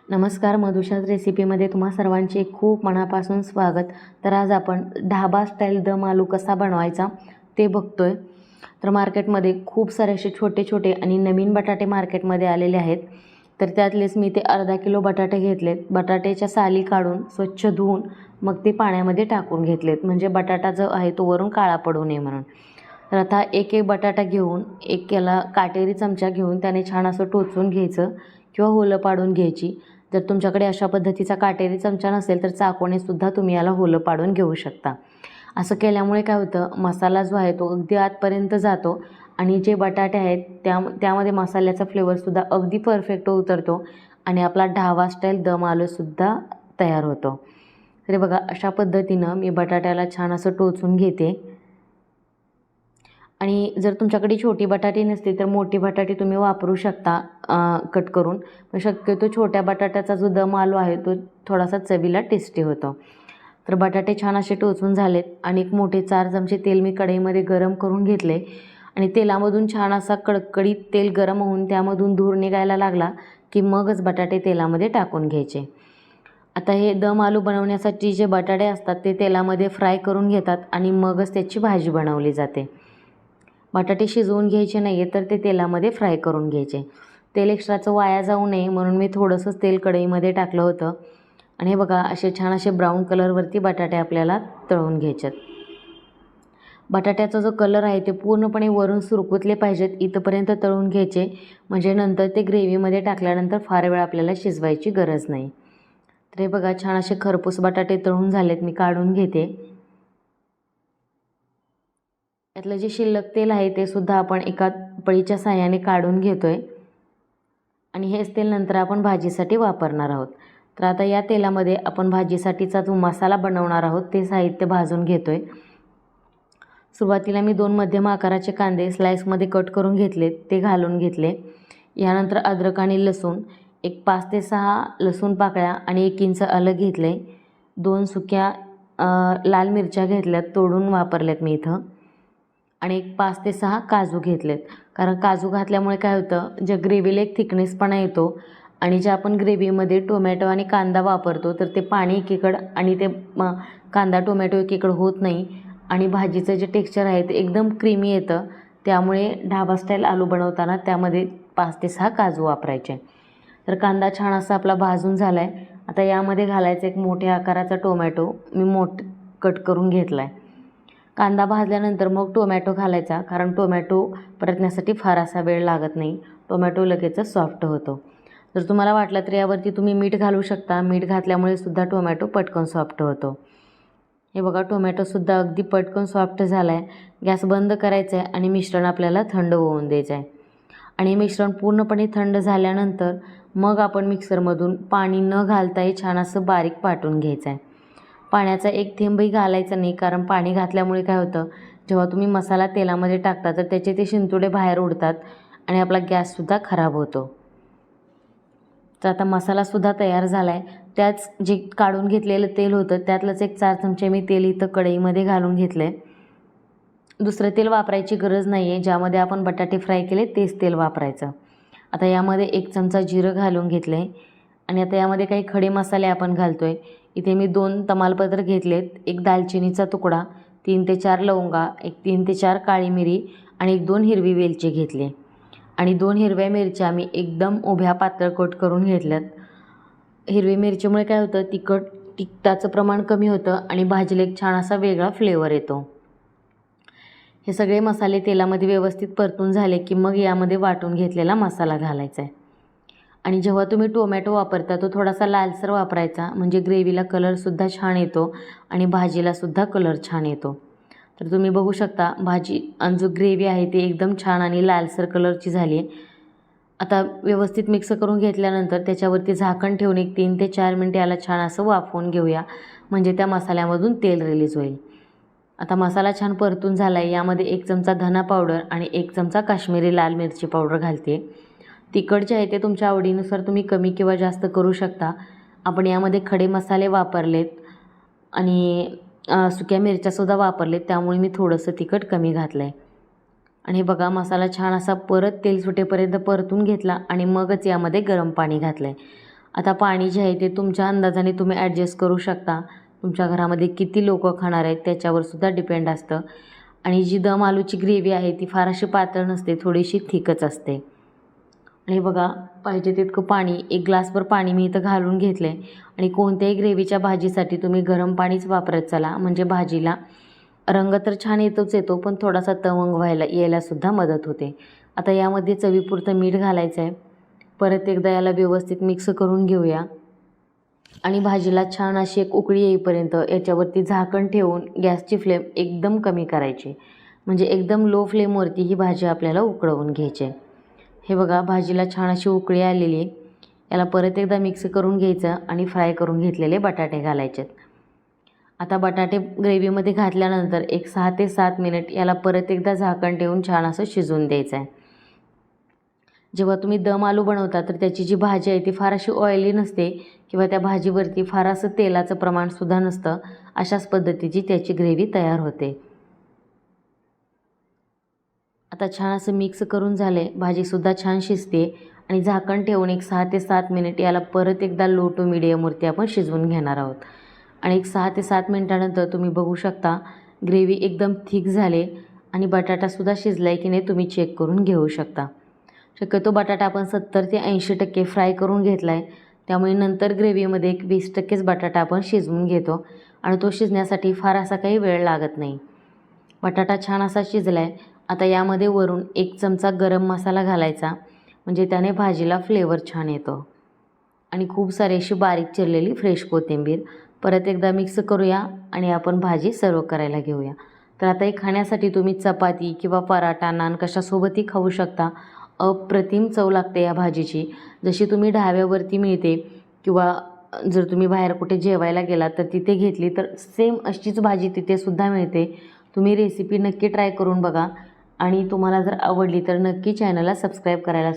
नमस्कार, मधुशाच रेसिपीमध्ये तुम्हा सर्वांचे खूप मनापासून स्वागत। तर आज आपण ढाबा स्टाईल दम आलू कसा बनवायचा ते बघतोय। तर मार्केटमध्ये खूप सारे असे छोटे छोटे आणि नवीन बटाटे मार्केटमध्ये आलेले आहेत। तर त्यातलेच मी ते अर्धा किलो बटाटे घेतलेत। बटाट्याच्या साली काढून स्वच्छ धुवून मग ते पाण्यामध्ये टाकून घेतलेत, म्हणजे बटाटा जो आहे तो वरून काळा पडू नये म्हणून। तर आता एक एक बटाटा घेऊन एक याला काटेरी चमचा घेऊन त्याने छान असं टोचून घ्यायचं किंवा होलं पाडून घ्यायची। जर तुमच्याकडे अशा पद्धतीचा काटेरी चमचा नसेल तर चाकूने सुद्धा तुम्ही याला होलं पाडून घेऊ शकता। असं केल्यामुळे काय होतं, मसाला जो आहे तो अगदी आतपर्यंत जातो आणि जे बटाटे आहेत त्यामध्ये मसाल्याचा फ्लेवरसुद्धा अगदी परफेक्ट उतरतो आणि आपला ढाबा स्टाईल दम आलूसुद्धा तयार होतो। तर बघा, अशा पद्धतीनं मी बटाट्याला छान असं टोचून घेते। आणि जर तुमच्याकडे छोटी बटाटी नसतील तर मोठी बटाटी तुम्ही वापरू शकता कट करून। पण शक्यतो छोट्या बटाट्याचा जो दम आलू आहे तो थोडासा चवीला टेस्टी होतो। तर बटाटे छान असे टोचून झालेत आणि एक मोठे 4 चमचे तेल मी कढईमध्ये गरम करून घेतले आणि तेलामधून छान असा कडकडीत तेल गरम होऊन त्यामधून धूर निघायला लागला की मगच बटाटे तेलामध्ये टाकून घ्यायचे। आता हे दम आलू बनवण्यासाठी जे बटाटे असतात ते तेलामध्ये फ्राय करून घेतात आणि मगच त्याची भाजी बनवली जाते। बटाटे शिजवून घ्यायचे नाही आहे तर ते तेलामध्ये फ्राय करून घ्यायचे। तेल एक्स्ट्राचं वाया जाऊ नये म्हणून मी थोडंसंच तेल कढईमध्ये टाकलं होतं। आणि हे बघा, असे छान असे ब्राऊन कलरवरती बटाटे आपल्याला तळून घ्यायचेत। बटाट्याचा जो कलर आहे ते पूर्णपणे वरून सुरकुतले पाहिजेत इथपर्यंत तळून घ्यायचे, म्हणजे नंतर ते ग्रेव्हीमध्ये टाकल्यानंतर फार वेळ आपल्याला शिजवायची गरज नाही। तर हे बघा, छान असे खरपूस बटाटे तळून झालेत, मी काढून घेते। यातलं जे शिल्लक तेल आहे ते सुद्धा आपण एका पळीच्या साहाय्याने काढून घेतोय आणि हेच तेल नंतर आपण भाजीसाठी वापरणार आहोत। तर आता या तेलामध्ये आपण भाजीसाठीचा जो मसाला बनवणार आहोत ते साहित्य भाजून घेतोय। सुरुवातीला मी 2 मध्यम आकाराचे कांदे स्लाइसमध्ये कट करून घेतले, ते घालून घेतले। यानंतर अद्रक आणि लसूण, एक 5 ते 6 लसूण पाकळ्या आणि 1 इंच आलं घेतले। 2 सुक्या लाल मिरच्या घेतल्यात, तोडून वापरल्यात मी इथं। आणि एक 5 ते 6 काजू घेतलेत, कारण काजू घातल्यामुळे काय होतं, ज्या ग्रेव्हीला एक थिकनेसपणा येतो आणि ज्या आपण ग्रेव्हीमध्ये टोमॅटो आणि कांदा वापरतो तर ते पाणी एकीकडं आणि ते कांदा टोमॅटो एकीकडं होत नाही आणि भाजीचं जे टेक्स्चर आहे ते एकदम क्रीमी येतं। त्यामुळे ढाबा स्टाईल आलू बनवताना त्यामध्ये 5 ते 6 काजू वापरायचे। तर कांदा छान असा आपला भाजून झाला आहे। आता यामध्ये घालायचं एक मोठ्या आकाराचा टोमॅटो मी कट करून घेतला आहे। कांदा भाजल्यानंतर मग टोमॅटो घालायचा, कारण टोमॅटो परतण्यासाठी फार असा वेळ लागत नाही, टोमॅटो लगेचच सॉफ्ट होतो। जर तुम्हाला वाटलं तर यावरती तुम्ही मीठ घालू शकता, मीठ घातल्यामुळे सुद्धा टोमॅटो पटकन सॉफ्ट होतो। हे बघा, टोमॅटोसुद्धा अगदी पटकन सॉफ्ट झाला आहे। गॅस बंद करायचा आहे आणि मिश्रण आपल्याला थंड होऊन द्यायचं आहे। आणि मिश्रण पूर्णपणे थंड झाल्यानंतर मग आपण मिक्सरमधून पाणी न घालताही छान असं बारीक वाटून घ्यायचं आहे। पाण्याचा एक थेंबही घालायचा नाही, कारण पाणी घातल्यामुळे काय होतं, जेव्हा तुम्ही मसाला तेलामध्ये टाकता तर त्याचे ते शिंतोडे बाहेर उडतात आणि आपला गॅससुद्धा खराब होतो। तर आता मसालासुद्धा तयार झाला आहे। त्याच जे काढून घेतलेलं तेल होतं त्यातलंच एक 4 चमचे मी तेल इथं कढईमध्ये घालून घेतलं आहे। दुसरं तेल वापरायची गरज नाही आहे, ज्यामध्ये आपण बटाटे फ्राय केले तेच तेल वापरायचं। आता यामध्ये 1 चमचा जिरं घालून घेतलं आहे आणि आता यामध्ये काही खडे मसाले आपण घालतो आहे। इथे मी 2 तमालपत्र घेतलेत, एक दालचिनीचा तुकडा, 3 ते 4 लवंगा, एक 3 ते 4 काळी मिरी आणि 1-2 हिरवी वेलची घेतली आणि 2 हिरव्या मिरच्या मी एकदम उभ्या पातळ कट करून घेतल्यात। हिरवी मिरचीमुळे काय होतं, तिखटाचं प्रमाण कमी होतं आणि भाजीला एक छान असा वेगळा फ्लेवर येतो। हे सगळे मसाले तेलामध्ये व्यवस्थित परतून झाले की मग यामध्ये वाटून घेतलेला मसाला घालायचा आहे। आणि जेव्हा तुम्ही टोमॅटो वापरता तो थोडासा लालसर वापरायचा, म्हणजे ग्रेव्हीला कलरसुद्धा छान येतो आणि भाजीलासुद्धा कलर छान येतो। तर तुम्ही बघू शकता भाजी आणि जो ग्रेव्ही आहे ती एकदम छान आणि लालसर कलरची झाली आहे। आता व्यवस्थित मिक्स करून घेतल्यानंतर त्याच्यावरती झाकण ठेवून एक 3 ते 4 मिनिटे याला छान असं वाफवून घेऊया, म्हणजे त्या मसाल्यामधून तेल रिलीज होईल। आता मसाला छान परतून झाला आहे। यामध्ये 1 चमचा धना पावडर आणि 1 चमचा काश्मीरी लाल मिरची पावडर घालते। तिखट जे आहे ते तुमच्या आवडीनुसार तुम्ही कमी किंवा जास्त करू शकता। आपण यामध्ये खडे मसाले वापरलेत आणि सुक्या मिरच्यासुद्धा वापरलेत, त्यामुळे मी थोडंसं तिखट कमी घातलं आहे। आणि बघा, मसाला छान असा परत तेल सुटेपर्यंत परतून घेतला आणि मगच यामध्ये गरम पाणी घातलं आहे। आता पाणी जे आहे ते तुमच्या अंदाजाने तुम्ही ॲडजस्ट करू शकता. तुमच्या घरामध्ये किती लोक खाणार आहेत त्याच्यावर सुद्धा डिपेंड असतं. आणि जी दम आलूची ग्रेव्ही आहे ती फार अशी पातळ नसते, थोडीशी थिकच असते. आणि बघा पाहिजे तितकं पाणी, 1 ग्लासभर पाणी मी इथं घालून घेतलं आहे. आणि कोणत्याही ग्रेव्हीच्या भाजीसाठी तुम्ही गरम पाणीच वापरत चला, म्हणजे भाजीला रंग तर छान येतो पण थोडासा तवंग यायलासुद्धा मदत होते. आता यामध्ये चवीपुरतं मीठ घालायचं आहे. परत एकदा याला व्यवस्थित मिक्स करून घेऊया. आणि भाजीला छान अशी एक उकळी येईपर्यंत याच्यावरती झाकण ठेवून गॅसची फ्लेम एकदम कमी करायची. म्हणजे एकदम लो फ्लेमवरती ही भाजी आपल्याला उकळवून घ्यायची आहे. हे बघा भाजीला छान अशी उकळी आलेली आहे. याला परत एकदा मिक्स करून घ्यायचं आणि फ्राय करून घेतलेले बटाटे घालायचे. आता बटाटे ग्रेव्हीमध्ये घातल्यानंतर एक 6 ते 7 मिनिट याला परत एकदा झाकण ठेवून छान असं शिजवून द्यायचं आहे. जेव्हा तुम्ही दम आलू बनवता तर त्याची जी भाजी आहे ती फार अशी ऑइली नसते किंवा त्या भाजीवरती फार असं तेलाचं प्रमाणसुद्धा नसतं. अशाच पद्धतीची त्याची ग्रेव्ही तयार होते. आता छान असं मिक्स करून झाले, भाजीसुद्धा छान शिजते आणि झाकण ठेवून एक 6 ते 7 मिनिट याला परत एकदा लो टू मिडियमवरती आपण शिजवून घेणार आहोत. आणि एक 6 ते 7 मिनिटानंतर तुम्ही बघू शकता ग्रेव्ही एकदम थिक झाले आणि बटाटासुद्धा शिजला आहे की नाही तुम्ही चेक करून घेऊ शकता. शक्यतो बटाटा आपण 70 ते 80% फ्राय करून घेतला आहे, त्यामुळे नंतर ग्रेव्हीमध्ये एक 20%च बटाटा आपण शिजवून घेतो आणि तो शिजण्यासाठी फार असा काही वेळ लागत नाही. बटाटा छान असा शिजला आहे. आता यामध्ये वरून 1 चमचा गरम मसाला घालायचा, म्हणजे त्याने भाजीला फ्लेवर छान येतो. आणि खूप सारी अशी बारीक चिरलेली फ्रेश कोथिंबीर. परत एकदा मिक्स करूया आणि आपण भाजी सर्व करायला घेऊया. तर आता हे खाण्यासाठी तुम्ही चपाती किंवा पराठा, नान कशासोबतही खाऊ शकता. अप्रतिम चव लागते या भाजीची. जशी तुम्ही ढाब्यावरती मिळते किंवा जर तुम्ही बाहेर कुठे जेवायला गेलात तर तिथे घेतली तर सेम अशीच भाजी तिथेसुद्धा मिळते. तुम्ही रेसिपी नक्की ट्राय करून बघा आणि तुम्हाला जर आवडली तर नक्की चॅनलला सबस्क्राईब करायला